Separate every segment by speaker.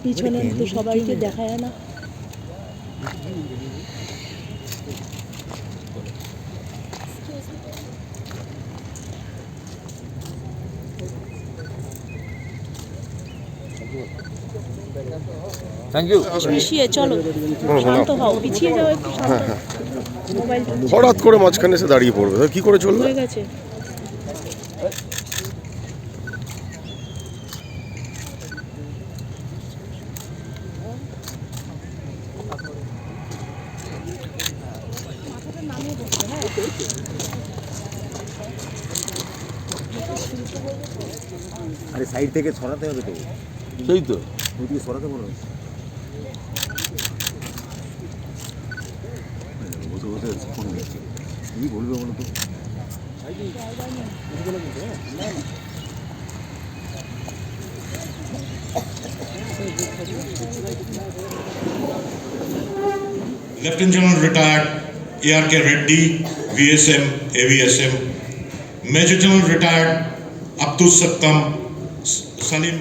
Speaker 1: পিছনে তো সবাইকে দেখা যায় না।
Speaker 2: Thank you.
Speaker 1: পিছিয়ে চলো, শান্ত হও, পিছিয়ে যাও একটু, শান্ত। মোবাইল
Speaker 3: হঠাৎ করে মাঝখানে এসে দাঁড়িয়ে পড়বে, কি করে চলবে?
Speaker 1: হয়ে গেছে।
Speaker 2: আরে সাইড থেকে সরাতে হবে তো। সেই তো ওইদিকে সরাতে বলো। বসে বসে ফোন দেখছি, কী বলবে বলো তো।
Speaker 4: Lieutenant General Retired A.R.K. Reddy, VSM, AVSM, Major General Retired Abdul Sattam Salim.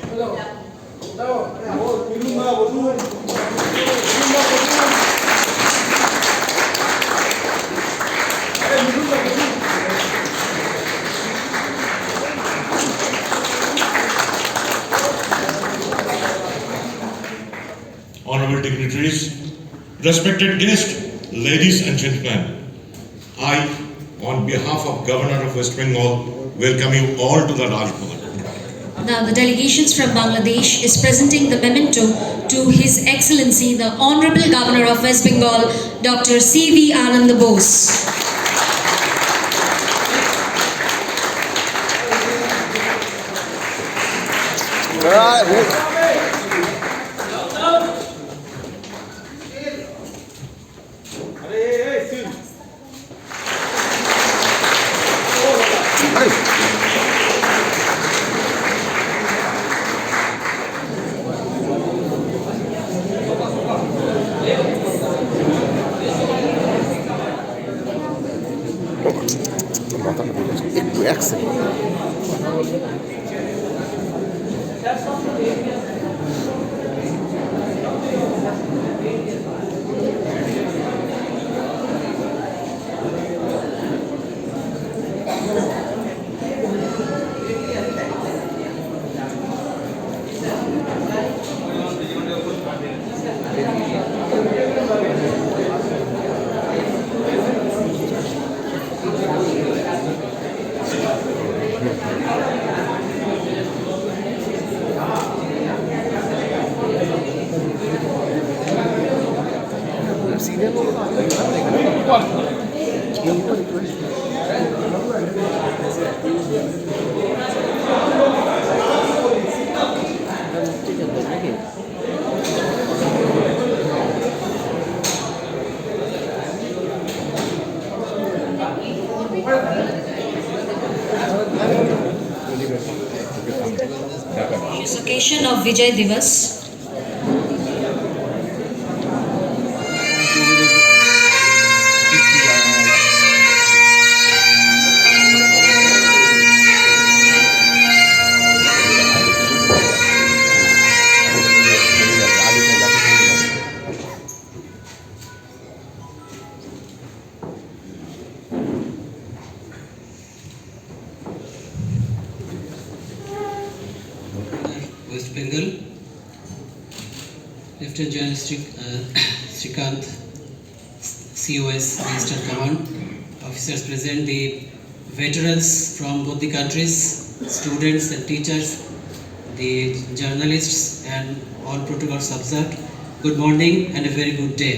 Speaker 4: Honorable dignitaries, respected guests, ladies and gentlemen, I, on behalf of Governor of West Bengal, welcome you all to the Raj Bhavan.
Speaker 5: Now the delegations from Bangladesh is presenting the memento to His Excellency the Honorable Governor of West Bengal, Dr. C.V. Anand Bose.
Speaker 3: একটু এক second. On this occasion of Vijay Divas,
Speaker 6: West Bengal, Lieutenant General Srikant, COS, Eastern Command, officers present, the veterans from both the countries, students and teachers, the journalists and all protocols observed. Good morning and a very good day.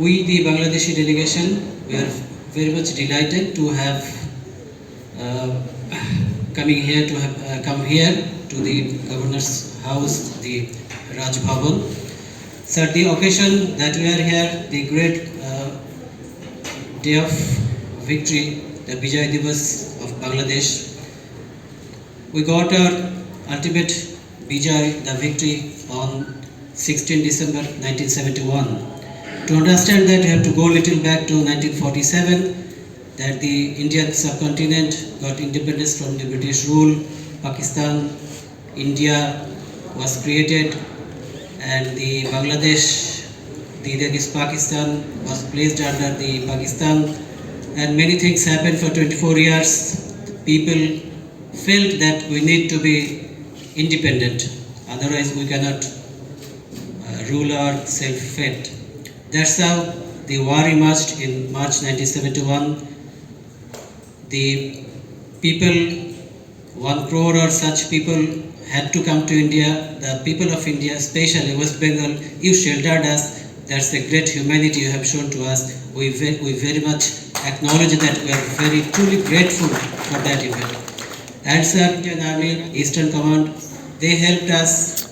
Speaker 6: We, the Bangladeshi delegation, we are very much delighted to have come here to the Governor's house, the Raj Bhavan. Sir, the occasion that we are here, the great day of victory, the Vijay Divas of Bangladesh. We got our ultimate Vijay, the victory, on 16 December 1971. To understand that, you have to go a little back to 1947, that the Indian subcontinent got independence from the British rule. Pakistan India was created and the Bangladesh, that is Pakistan, was placed under the Pakistan, and many things happened for 24 years. People felt that we need to be independent, otherwise we cannot rule our self-fate. That's how the war emerged in March 1971. The people, 1 crore or such people, had to come to India. The people of India, especially West Bengal, you sheltered us. That's the great humanity you have shown to us. We very much acknowledge that. We are very truly grateful for that event. And Sir, Indian Army, Eastern Command, they helped us.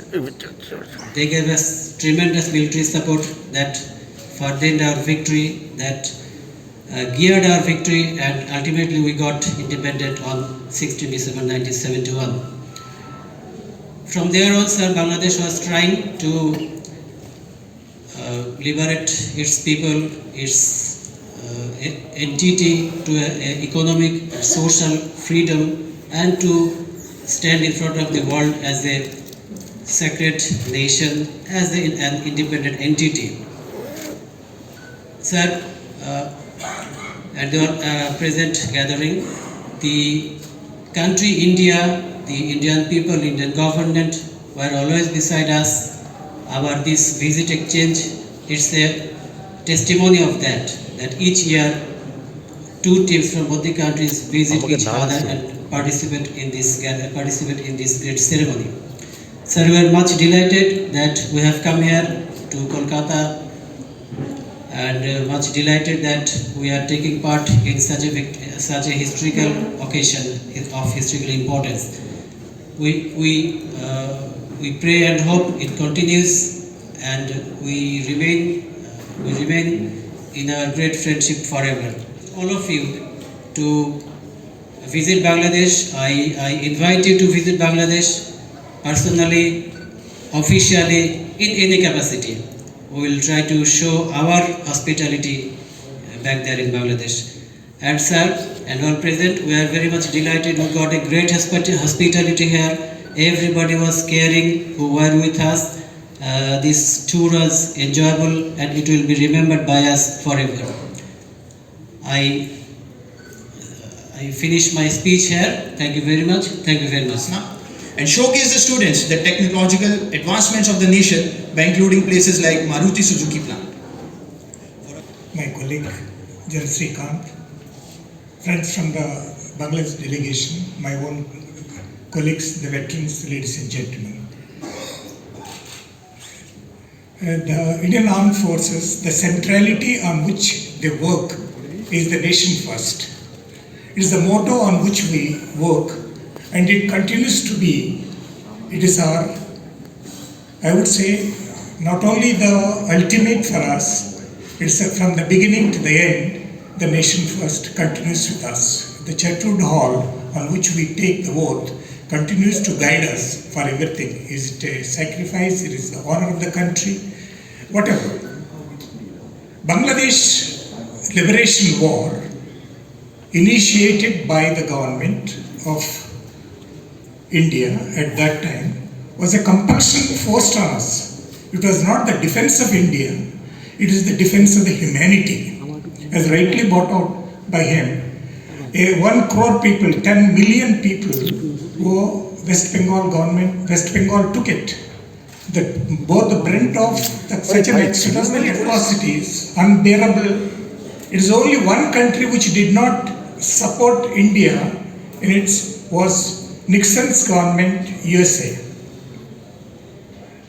Speaker 6: They gave us tremendous military support that furthered our victory, that geared our victory, and ultimately we got independent on 16 December 1971. From there on, Sir, Bangladesh was trying to liberate its people, its entity to economic, social freedom, and to stand in front of the world as a sacred nation, as an independent entity. Sir, at the present gathering, the country India, the Indian people, Indian government were always beside us. Our this visit exchange, it's a testimony of that each year 2 teams from both the countries visit each other and participate in this great ceremony. Sir, we are much delighted that we have come here to Kolkata, and much delighted that we are taking part in such a historical occasion of historical importance. We pray and hope it continues, and we remain in our great friendship forever. All of you to visit Bangladesh. I invite you to visit Bangladesh personally, officially, in any capacity. We will try to show our hospitality back there in Bangladesh. And Sir, and all present, we are very much delighted. We got a great hospitality here. Everybody was caring who were with us. This tour was enjoyable, and it will be remembered by us forever. I finish my speech here. Thank you very much. Thank you very much.
Speaker 7: And showcase the students the technological advancements of the nation by including places like Maruti Suzuki plant.
Speaker 8: My colleague Jan Srikanth, friends from the Bangladesh delegation, my own colleagues, the veterans, ladies and gentlemen. The Indian Armed Forces, the centrality on which they work is the nation first. It is the motto on which we work, and it continues to be. It is our, I would say, not only the ultimate for us, it's from the beginning to the end, the nation first continues with us. The Churchwood Hall on which we take the oath continues to guide us for everything. Is it a sacrifice? It is the honor of the country? Whatever. Bangladesh Liberation War, initiated by the government of India at that time, was a compulsion forced on us. It was not the defense of India, it is the defense of the humanity. As rightly brought out by him, 1 crore people, 10 million people who West Bengal government, West Bengal took it. Both the brunt of such an external atrocities, unbearable. It is only one country which did not support India in its was Nixon's government, USA.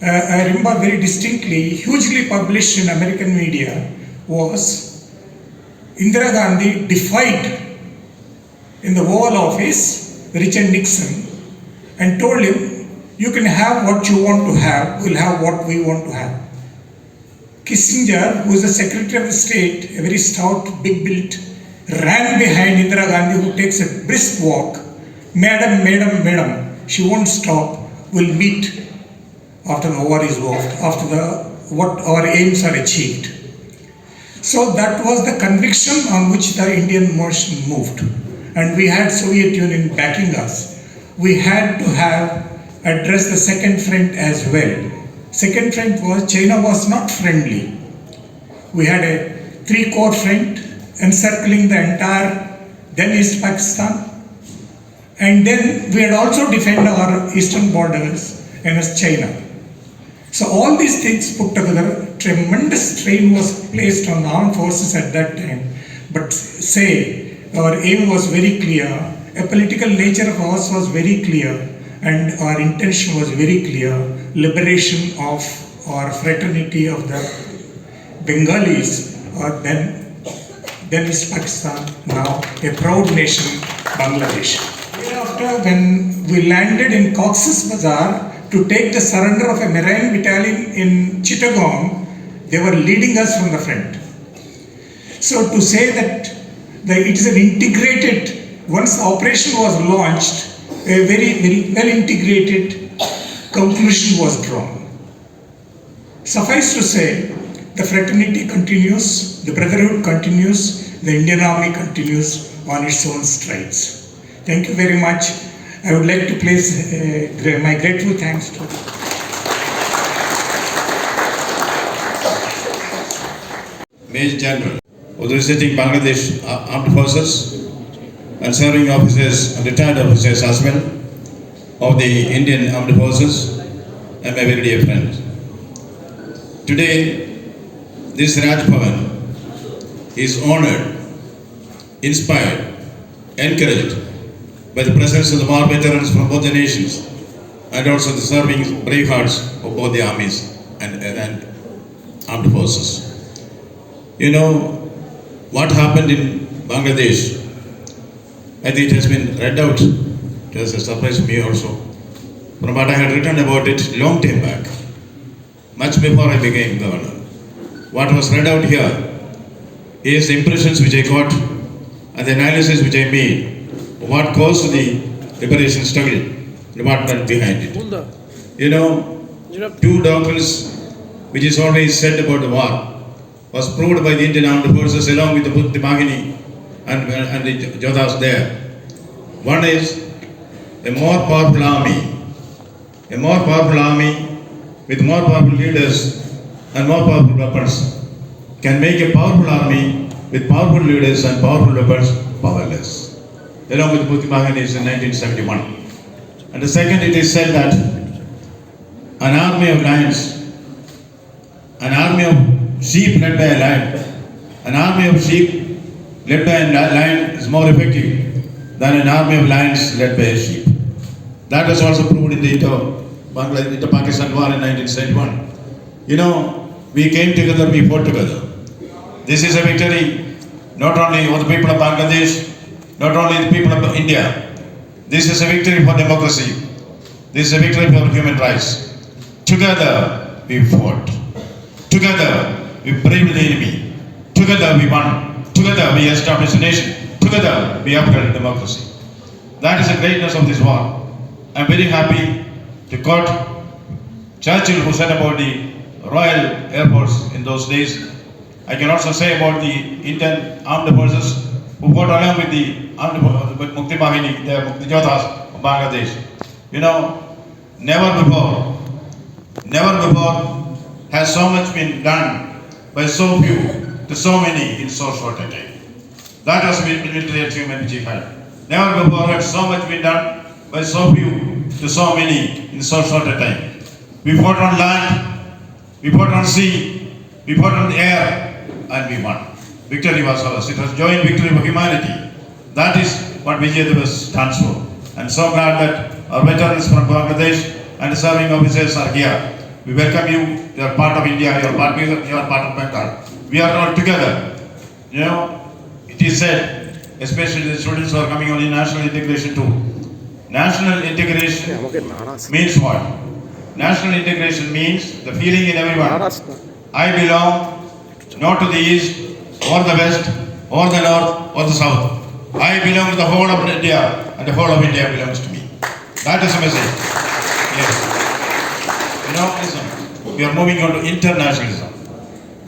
Speaker 8: I remember very distinctly, hugely published in American media, was Indira Gandhi defied in the Oval Office Richard Nixon and told him, you can have what you want to have, we'll have what we want to have. Kissinger, who is the Secretary of the State, a very stout, big-built, ran behind Indira Gandhi, who takes a brisk walk. Madam, madam, madam, she won't stop, we'll meet after the war is over, after what our aims are achieved. So that was the conviction on which the Indian motion moved. And we had Soviet Union backing us. We had to have address the second front as well. Second front was China was not friendly. We had a three-corps front encircling the entire then East Pakistan, and then we had also defended our eastern borders against China. So all these things put together, tremendous strain was placed on the armed forces at that time. But say, our aim was very clear, a political nature of ours was very clear, and our intention was very clear, liberation of our fraternity of the Bengalis, or then East Pakistan, now a proud nation, Bangladesh. Thereafter, when we landed in Cox's Bazar to take the surrender of a Marine battalion in Chittagong, they were leading us from the front. So to say that it is an integrated, once the operation was launched, a very well integrated conclusion was drawn. Suffice to say, the fraternity continues, the brotherhood continues, the Indian Army continues on its own strides. Thank you very much. I would like to place my grateful thanks to
Speaker 9: Major General, who is visiting Bangladesh Armed Forces and serving officers and retired officers as well of the Indian Armed Forces, and my very dear friend. Today, this Raj Bhavan is honored, inspired, encouraged by the presence of the war veterans from both the nations and also the serving brave hearts of both the armies and armed forces. You know, what happened in Bangladesh, I think it has been read out. It was a surprise to me also. From what I had written about it long time back, much before I became governor. What was read out here is the impressions which I got and the analysis which I made of what caused the liberation struggle and what went behind it. You know, two doctrines which is always said about the war was proved by the Indian Armed Forces along with the Bhuti Mahini and the Jodhas there. One is a more powerful army with more powerful leaders and more powerful weapons can make a powerful army with powerful leaders and powerful weapons powerless. Along with Bhuti Mahini in 1971. And the second, it is said that an army of lions, an army of sheep led by a lion, an army of sheep led by a lion is more effective than an army of lions led by a sheep. That was also proved in the Indo-Pakistan war in 1971. You know, we came together, we fought together. This is a victory not only for the people of Bangladesh, not only the people of India. This is a victory for democracy. This is a victory for human rights. Together we fought. Together we braved the enemy. Together we won. Together we established a nation. Together we upheld democracy. That is the greatness of this war. I am very happy to quote Churchill, who said about the Royal Air Force in those days. I can also say about the Indian Armed Forces who fought along with the Mukti Bahini, the Jodhas of Bangladesh. You know, never before has so much been done by so few to so many in so short a time. That has been military achievement which we had. Never before had so much been done by so few to so many in so short a time. We fought on land, we fought on sea, we fought on the air, and we won. Victory was ours. It was joint victory for humanity. That is what Vijay Divas stands for. I'm so glad that our veterans from Bangladesh and the serving officers are here. We welcome you. You are part of India. You are part of Bengal. We are all together. You know, it is said, especially the students who are coming on in national integration too. National integration means what? National integration means the feeling in everyone. I belong not to the east or the west or the north or the south. I belong to the whole of India and the whole of India belongs to me. That is the message. Yes. You know, listen, we are moving on to internationalism.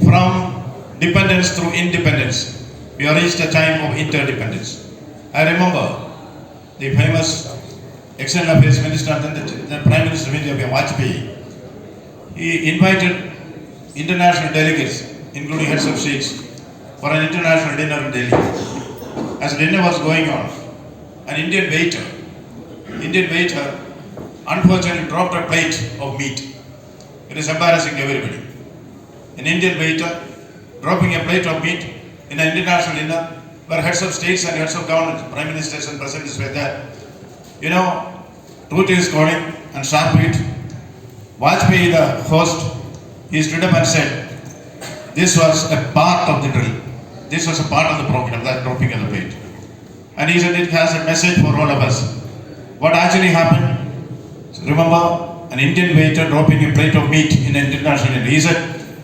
Speaker 9: From dependence through independence, we have reached a time of interdependence. I remember the famous External Affairs Minister the Prime Minister of India, Vajpayee, he invited international delegates, including heads of states, for an international dinner in Delhi. As the dinner was going on, an Indian waiter unfortunately dropped a plate of meat. It is embarrassing to everybody. An Indian waiter dropping a plate of meat in an international dinner where heads of states and heads of governments, prime ministers and presidents were there. You know, truth is calling and sharp it. Vajpayee, the host, he stood up and said, this was a part of the drill. This was a part of the program, that dropping of the plate. And he said it has a message for all of us. What actually happened? Remember, an Indian waiter dropping a plate of meat in an international dinner. He said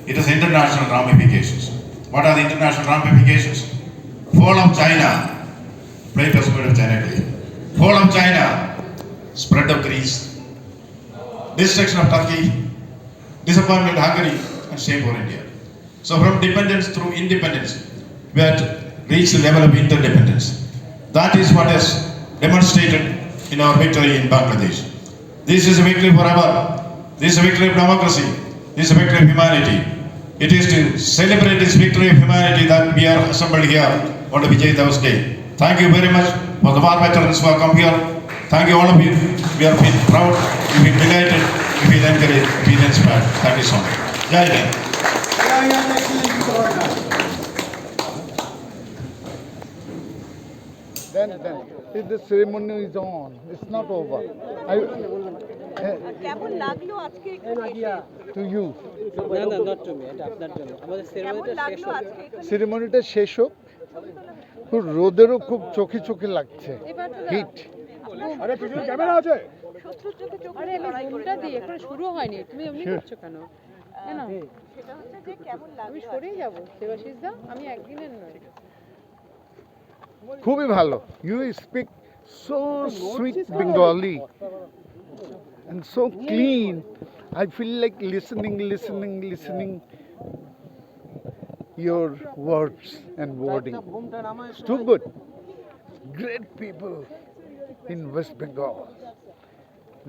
Speaker 9: it has international ramifications. What are the international ramifications? Fall of China, plate of spread of China. Fall of China, spread of Greece, destruction of Turkey, disappointment of Hungary, and shame for India. So from dependence through independence, we have reached the level of interdependence. That is what is demonstrated in our victory in Bangladesh. This is a victory forever. This is a victory of democracy. This is a victory of humanity. It is to celebrate this victory of humanity that we are assembled here on the Vijay Divas Day. Thank you very much for the war veterans who have come here. Thank you all of you. We are feel proud, we feel delighted, we feel encouraged, we feel inspired. Thank you so much. Jai Hind.
Speaker 10: Then, if the ceremony is on, it's not over. To you. সেরেমনিটা শেষ হোক, রোদেরও খুব চোখে চোখে লাগছে, hit. Camera আছে?
Speaker 1: আরে আমি ফোনটা দিই, এখন শুরু হয়নি, তুমি এমনি করছো কেন? না সেটা হচ্ছে যে কেমন লাগবে, আমি সরেই যাব দেবাশিস দা, আমি একদিনের নয়।
Speaker 10: খুবই ভালো। You speak so sweet Bengali and so clean. I feel like listening your words and wording. It's too good. Great people in West Bengal.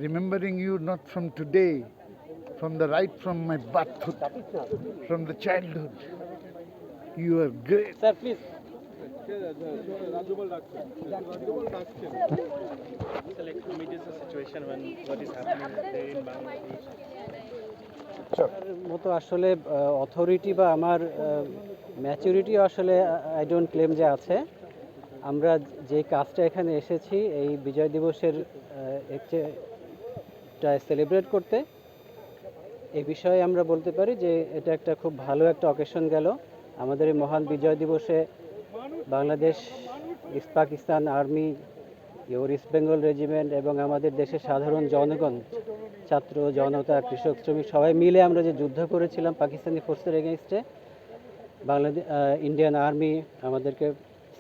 Speaker 10: Remembering you not from today, from from my birthhood, from the childhood. You are great.
Speaker 6: Sir, please. মতো আসলে authority বা আমার maturity আসলে I don't claim যে আছে। আমরা যে কাজটা এখানে এসেছি এই বিজয় দিবসের একটা সেলিব্রেট করতে, এই বিষয়ে আমরা বলতে পারি যে এটা একটা খুব ভালো একটা অকেশন গেল। আমাদের এই মহান বিজয় দিবসে Bangladesh, east Pakistan army, east Bengal regiment এবং আমাদের দেশের সাধারণ জনগণ, ছাত্র জনতা, কৃষক, শ্রমিক সবাই মিলে আমরা যে যুদ্ধ করেছিলাম পাকিস্তানি ফোর্সের এগেনস্টে, বাংলাদেশ ইন্ডিয়ান আর্মি আমাদেরকে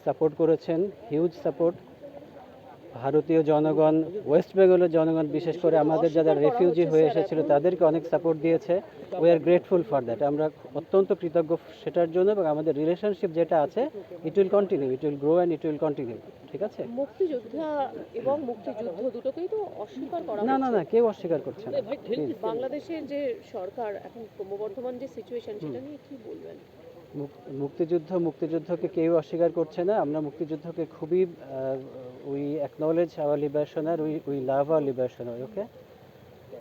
Speaker 6: সাপোর্ট করেছেন, হিউজ সাপোর্ট। ভারতীয় জনগণ, ওয়েস্ট বেঙ্গলের জনগণ বিশেষ করে আমাদের যারা রেফিউজি হয়ে এসেছিল তাদেরকে অনেক সাপোর্ট দিয়েছে। We are grateful for that. আমরা অত্যন্ত কৃতজ্ঞ সেটার জন্য, এবং আমাদের রিলেশনশিপ যেটা আছে it will continue, it will grow and it will continue. ঠিক আছে?
Speaker 1: মুক্তিযোদ্ধা এবং মুক্তিযুদ্ধ দুটোকেই তো অস্বীকার করা
Speaker 6: না না না, কেউ অস্বীকার করছে না।
Speaker 1: বাংলাদেশের যে সরকার এখন ক্রমবর্ধমান যে সিচুয়েশন, সেটা নিয়ে কি বলবেন?
Speaker 6: মুক্তিযুদ্ধকে কেউ অস্বীকার করছে না। আমরা মুক্তিযুদ্ধকে খুবই we acknowledge our liberation, we love our liberation. Okay,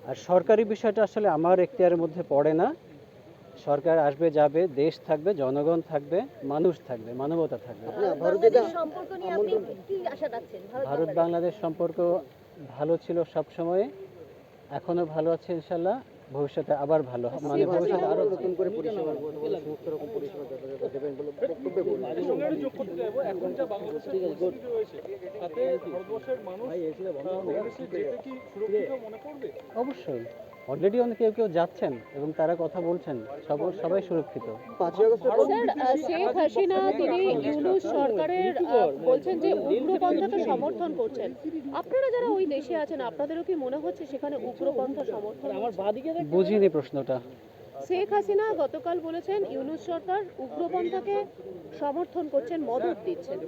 Speaker 6: আর সরকারি বিষয়টা আসলে আমার এখতিয়ারের মধ্যে পড়ে না। সরকার আসবে যাবে, দেশ থাকবে, জনগণ থাকবে, মানুষ থাকবে, মানবতা থাকবে। ভারত বাংলাদেশ সম্পর্ক ভালো ছিল সব সময়, এখনো ভালো আছে ইনশাল্লাহ, ভবিষ্যতে আবার ভালো, মানে ভবিষ্যতে আরো নতুন করে পরিষেবা সমস্ত রকম পরিষেবা দেবেন বলে বক্তব্য বললেন। অবশ্যই অলরেডি অনেক কেউ যাচ্ছেন এবং তারা কথা বলছেন, সবাই সুরক্ষিত।
Speaker 1: শেখ হাসিনা তিনি ইউনূস সরকারের বলছেন যে উগ্রপন্থাকে সমর্থন করছেন। আপনারা যারা ওই দেশে আছেন, আপনাদেরও কি মনে হচ্ছে সেখানে উগ্রপন্থা সমর্থন?
Speaker 6: বুঝিনি প্রশ্নটা।
Speaker 1: শেখ হাসিনা গতকাল বলেছেন ইউনূস সরকার উগ্রপন্থাকে সমর্থন করছেন, মদত দিচ্ছেন।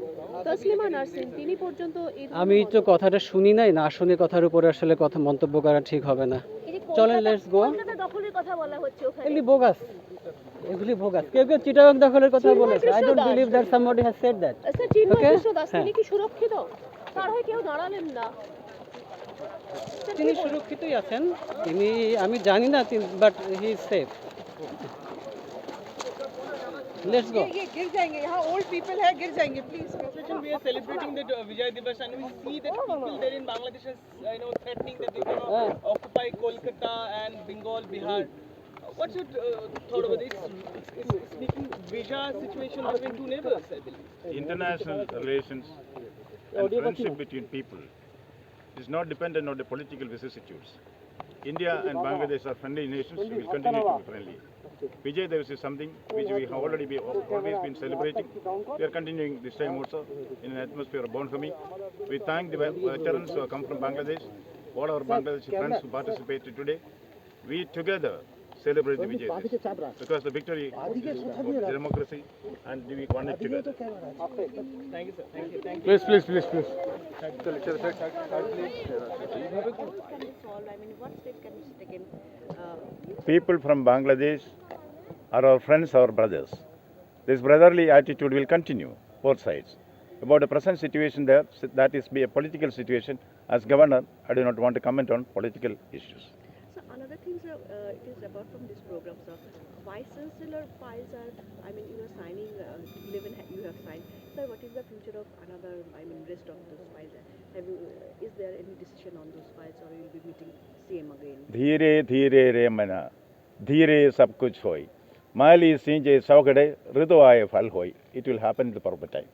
Speaker 1: তসলিমা নাসরিন তিনি পর্যন্ত এই ধরনের
Speaker 6: আমি তো কথাটা শুনি নাই, না শুনে কথার উপরে আসলে কথা মন্তব্য করা ঠিক হবে না। চলেন লেটস গো।
Speaker 1: দখলের কথা বলা হচ্ছে ওখানে।
Speaker 6: এগুলি বোগাস। কেউ কেউ চিটাগাং দখলের কথা বলেছে। I don't believe that somebody has said that.
Speaker 1: Sir Chinmoy
Speaker 6: Okay?
Speaker 1: Krishna Das তিনি
Speaker 6: হ্যাঁ।
Speaker 1: কি সুরক্ষিত? তার হয়ে কেউ দাঁড়ালেন না।
Speaker 6: তিনি সুরক্ষিতই আছেন। তিনি আমি জানি না, but he is safe. Let's go.
Speaker 1: ये गिर जाएंगे, यहाँ ओल्ड पीपल है, गिर जाएंगे please.
Speaker 11: We are celebrating the Vijay Diwas and we see that people there in Bangladesh is threatening that they're going to occupy Kolkata and Bengal, Bihar. What's your thought about this? It's making visa situation between two neighbors, I believe.
Speaker 9: International relations and friendship between people is not dependent on the political vicissitudes. India and Bangladesh are friendly nations. We will continue to be friendly. Vijay Diwas is something which we have always been celebrating. We are continuing this time also in an atmosphere of bonhomie. We thank the veterans who have come from Bangladesh, all our Bangladeshi friends who participated today. We together celebrate the Vijay Diwas because the victory is for democracy and we connect together.
Speaker 11: Thank you, sir. Thank you. Thank you.
Speaker 10: Please.
Speaker 9: People from Bangladesh are our friends, our brothers. This brotherly attitude will continue, both sides. About the present situation there, that is be a political situation. As governor, I do not want to comment on political issues.
Speaker 1: So another thing, sir, it is apart from this program, sir, vice chancellor files are, I mean, you are signing, 11 you have signed. Sir, what is the future of another, I mean, rest of those files? Have you, is there any decision on those files, or you will be meeting CM again?
Speaker 9: धीरे धीरे रे मना, धीरे सब कुछ होई. माली सींचे सौगड़े ऋतु आए फल होई. It will happen in the proper time.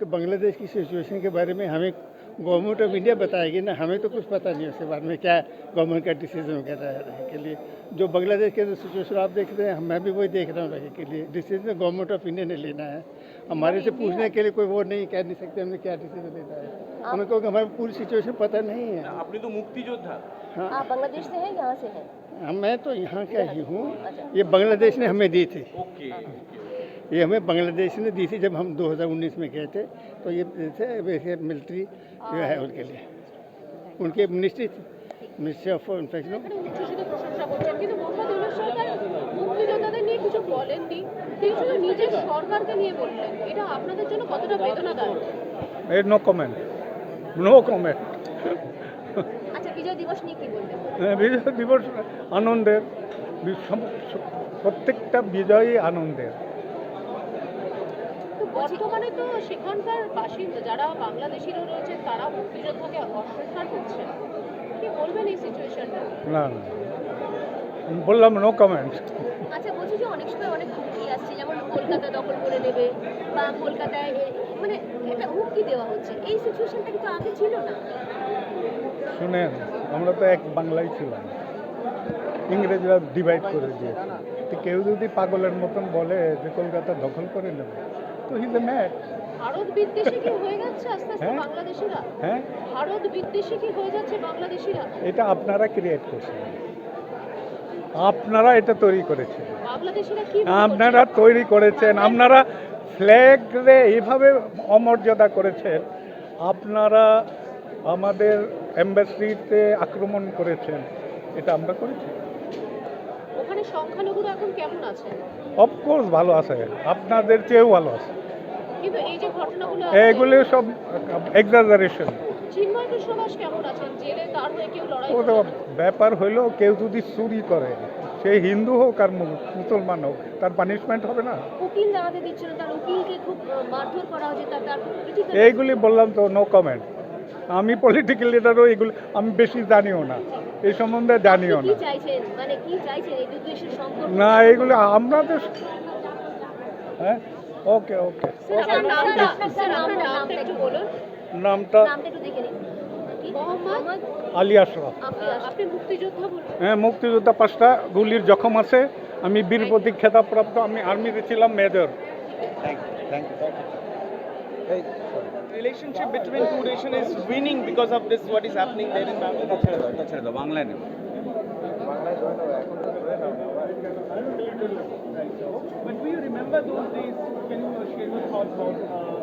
Speaker 10: कि बांग्लादेश की सिचुएशन के बारे में हमें गवर्नमेंट ऑफ इंडिया बताएगी ना, हमें तो कुछ पता नहीं उसके बारे में क्या गवर्नमेंट का डिसीजन वगैरह है के लिए। जो बांग्लादेश के सिचुएशन आप देख रहे हैं, मैं भी वही देख रहा हूँ रहे के लिए। डिसीजन गवर्नमेंट ऑफ इंडिया ने लेना है, हमारे से पूछने के लिए कोई वो नहीं कह नहीं सकते हमने क्या डिसीजन लेना है। हमें क्योंकि हमारी पूरी सिचुएशन पता नहीं है।
Speaker 11: आपने तो मुक्ति योद्धा।
Speaker 10: हाँ,
Speaker 1: आप बांग्लादेश से हैं, यहाँ से हैं?
Speaker 10: मैं तो यहाँ का ही हूँ, ये बांग्लादेश ने हमें दी थी। ये हमें बांग्लादेश ने दी थी जब हम 2019 में गए थे, तो ये थे मिलिट्री जो है उनके लिए, उनके मिनिस्ट्री ऑफ इन्फेक्शन।
Speaker 1: উচ্ছ্বসিত প্রশংসা করছেন, কিন্তু মোহাম্মদ ইউনূস সরকার মুক্তিযোদ্ধাদের নিয়ে কিছু বলেননি, তিনি শুধু নিজের সরকারকে নিয়ে বললেন। এটা আপনাদের জন্য কতটা বেদনাদায়ক?
Speaker 10: No comment.
Speaker 1: আচ্ছা, বিজয় দিবস নিয়ে কি বলবেন?
Speaker 10: বিজয় দিবস আনন্দের, প্রত্যেকটা বিজয়ই আনন্দের।
Speaker 1: বর্তমানে তো সেখানকার বাসিন্দা যারা বাংলাদেশিরা রয়েছে তারা মুক্তিযোদ্ধাকে অস্বীকার করছেন, কি বলবেন এই সিচুয়েশনটা?
Speaker 10: না বললাম নো কমেন্ট।
Speaker 1: আচ্ছা, বলছি যে অনেক সময় অনেক হুমকি আসছে, যেমন কলকাতা দখল করে নেবে বা কলকাতায় মানে এটা হুমকি দেওয়া হচ্ছে, এই সিচুয়েশনটা কিন্তু আগে ছিল না।
Speaker 10: শুনেন, আমরা তো এক বাংলায় ছিলাম, ইংরেজরা ডিভাইড করে দিয়েছে। তো কেউ যদি পাগলের মতন বলে যে কলকাতা দখল করে নেবে, তো he is a mad.
Speaker 1: Bharat বিদ্বেষী কি হয়ে যাচ্ছে আস্তে আস্তে বাংলাদেশিরা?
Speaker 10: হ্যাঁ,
Speaker 1: ভারত বিদ্বেষী কি হয়ে যাচ্ছে বাংলাদেশিরা?
Speaker 10: এটা আপনারা ক্রিয়েট করছেন, আপনারা এটা তৈরি করেছেন,
Speaker 1: বাংলাদেশিরা কি
Speaker 10: আপনারা তৈরি করেছেন, আপনারা ফ্ল্যাগরে এইভাবে অমর্যাদা করেছেন, আপনারা আমাদের এম্বাসিতে আক্রমণ করেছেন, এটা আমরা করেছি।
Speaker 1: ওখানে সংখ্যালঘুরা এখন কেমন আছে?
Speaker 10: অফকোর্স ভালো আছে, আপনাদের চেয়েও ভালো আছে।
Speaker 1: কিন্তু এই যে ঘটনাগুলো
Speaker 10: এগুলি সব এক্সাজারেশন।
Speaker 1: চিন্ময় কৃষ্ণ দাস কেমন আছেন? জেলে তার হয়ে কেউ লড়াই
Speaker 10: ও তো ব্যাপার হইলো, কেউ যদি চুরি করে, সে হিন্দু হোক আর মুসলমান হোক, তার পানিশমেন্ট হবে না?
Speaker 1: উকিল দাঁড়াতে দিচ্ছিল, তার উকিলকে খুব মারধর করা হয়েছে, তার
Speaker 10: এইগুলি বললাম তো নো কমেন্ট। আমি পলিটিক্যাল লিডারও এগুলো আমি বেশি জানিও না, এই সম্বন্ধে জানিও না।
Speaker 1: মানে কি চাইছেন এই দুই দেশের সম্পর্ক?
Speaker 10: না, এগুলো আমরা তো হ্যাঁ, ওকে ওকে।
Speaker 1: নামটা একটু বলুন।
Speaker 10: নামটা
Speaker 1: একটু দেখে নিন। মোহাম্মদ
Speaker 10: আলী আশরাফ।
Speaker 1: আপনি মুক্তিযোদ্ধা বলুন?
Speaker 10: হ্যাঁ, মুক্তিযোদ্ধা, 5টা গুলির জখম আছে, আমি বীর প্রতীক খেতাবপ্রাপ্ত, আমি আর্মিতে ছিলাম major.
Speaker 11: Relationship between two nations is winning because of this what is happening there in Bangladesh. remember those days? Can you share your thoughts about